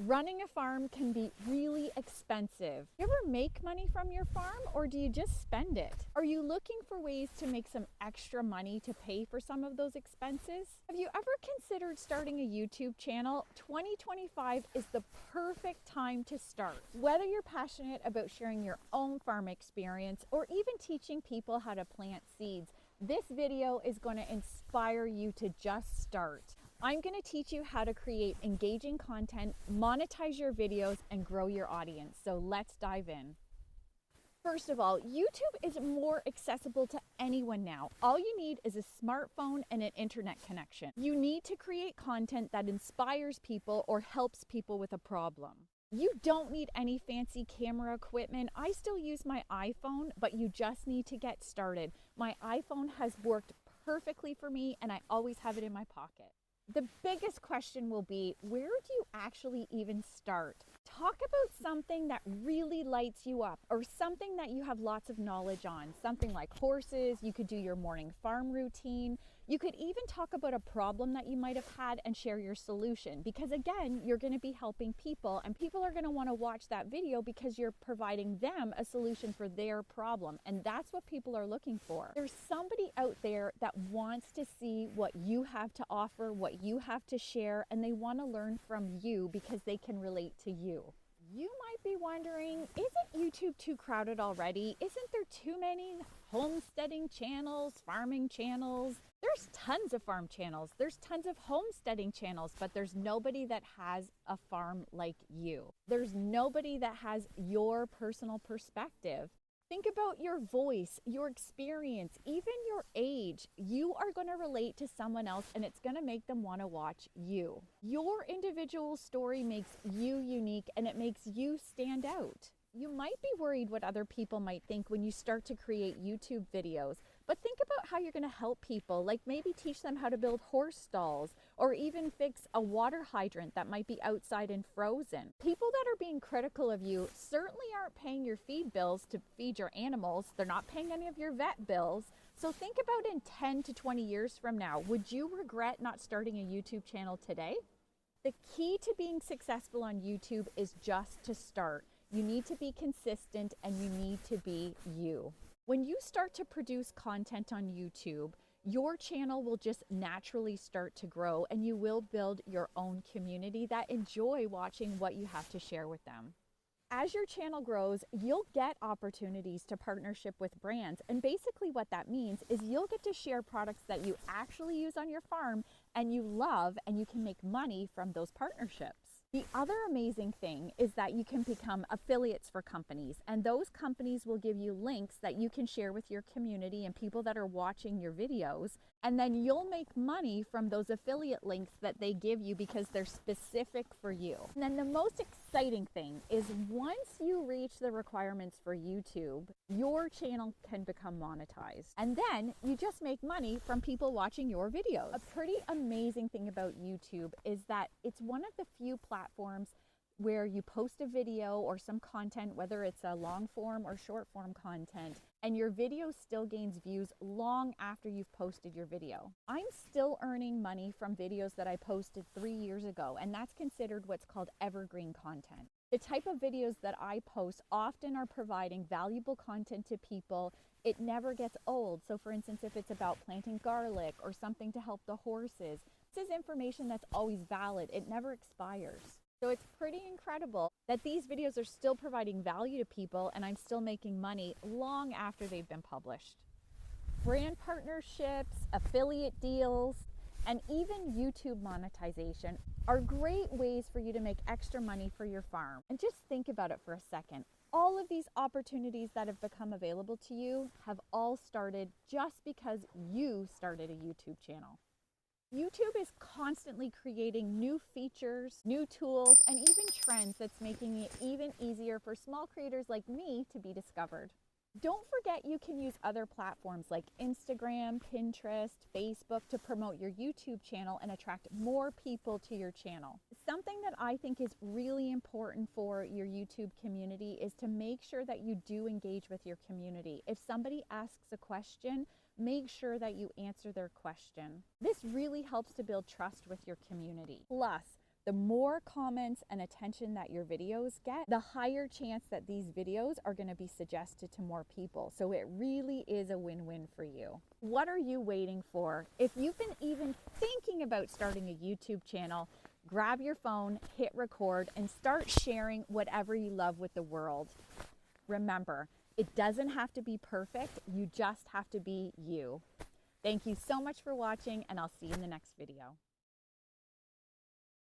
Running a farm can be really expensive. You ever make money from your farm, or do you just spend it? Are you looking for ways to make some extra money to pay for some of those expenses? Have you ever considered starting a YouTube channel? 2025 is the perfect time to start. Whether you're passionate about sharing your own farm experience or even teaching people how to plant seeds, this video is going to inspire you to just start. I'm going to teach you how to create engaging content, monetize your videos, and grow your audience. So let's dive in. First of all, YouTube is more accessible to anyone now. All you need is a smartphone and an internet connection. You need to create content that inspires people or helps people with a problem. You don't need any fancy camera equipment. I still use my iPhone, but you just need to get started. My iPhone has worked perfectly for me, and I always have it in my pocket. The biggest question will be, where do you actually even start? Talk about something that really lights you up, or something that you have lots of knowledge on. Something like horses. You could do your morning farm routine. You could even talk about a problem that you might have had and share your solution, because again, you're going to be helping people, and people are going to want to watch that video because you're providing them a solution for their problem, and that's what people are looking for. There's somebody out there that wants to see what you have to offer, what you have to share, and they want to learn from you because they can relate to you. You might be wondering, isn't YouTube too crowded already? Isn't there too many homesteading channels, farming channels? There's tons of farm channels. There's tons of homesteading channels, but there's nobody that has a farm like you. There's nobody that has your personal perspective. Think about your voice, your experience, even your age. You are going to relate to someone else, and it's going to make them want to watch you. Your individual story makes you unique, and it makes you stand out. You might be worried what other people might think when you start to create YouTube videos, but think about how you're going to help people, like maybe teach them how to build horse stalls, or even fix a water hydrant that might be outside and frozen. People that are being critical of you certainly aren't paying your feed bills to feed your animals. They're not paying any of your vet bills. So think about in 10 to 20 years from now, would you regret not starting a YouTube channel today? The key to being successful on YouTube is just to start. You need to be consistent, and you need to be you. When you start to produce content on YouTube, your channel will just naturally start to grow, and you will build your own community that enjoy watching what you have to share with them. As your channel grows, you'll get opportunities to partnership with brands. And basically what that means is you'll get to share products that you actually use on your farm and you love, and you can make money from those partnerships. The other amazing thing is that you can become affiliates for companies, and those companies will give you links that you can share with your community and people that are watching your videos, and then you'll make money from those affiliate links that they give you because they're specific for you. And then the most exciting thing is once you reach the requirements for YouTube, your channel can become monetized, and then you just make money from people watching your videos. A pretty amazing thing about YouTube is that it's one of the few platforms where you post a video or some content, whether it's a long form or short form content, and your video still gains views long after you've posted your video. I'm still earning money from videos that I posted 3 years ago, and that's considered what's called evergreen content. The type of videos that I post often are providing valuable content to people. It never gets old. So for instance, if it's about planting garlic or something to help the horses, this is information that's always valid. It never expires. So it's pretty incredible that these videos are still providing value to people, and I'm still making money long after they've been published. Brand partnerships, affiliate deals, and even YouTube monetization are great ways for you to make extra money for your farm. And just think about it for a second. All of these opportunities that have become available to you have all started just because you started a YouTube channel. YouTube is constantly creating new features, new tools, and even trends that's making it even easier for small creators like me to be discovered. Don't forget you can use other platforms like Instagram, Pinterest, Facebook to promote your YouTube channel and attract more people to your channel. Something that I think is really important for your YouTube community is to make sure that you do engage with your community. If somebody asks a question, make sure that you answer their question. This really helps to build trust with your community. Plus, The more comments and attention that your videos get, the higher chance that these videos are going to be suggested to more people. So it really is a win-win for you. What are you waiting for? If you've been even thinking about starting a YouTube channel, grab your phone, hit record, and start sharing whatever you love with the world. Remember, it doesn't have to be perfect. You just have to be you. Thank you so much for watching, and I'll see you in the next video.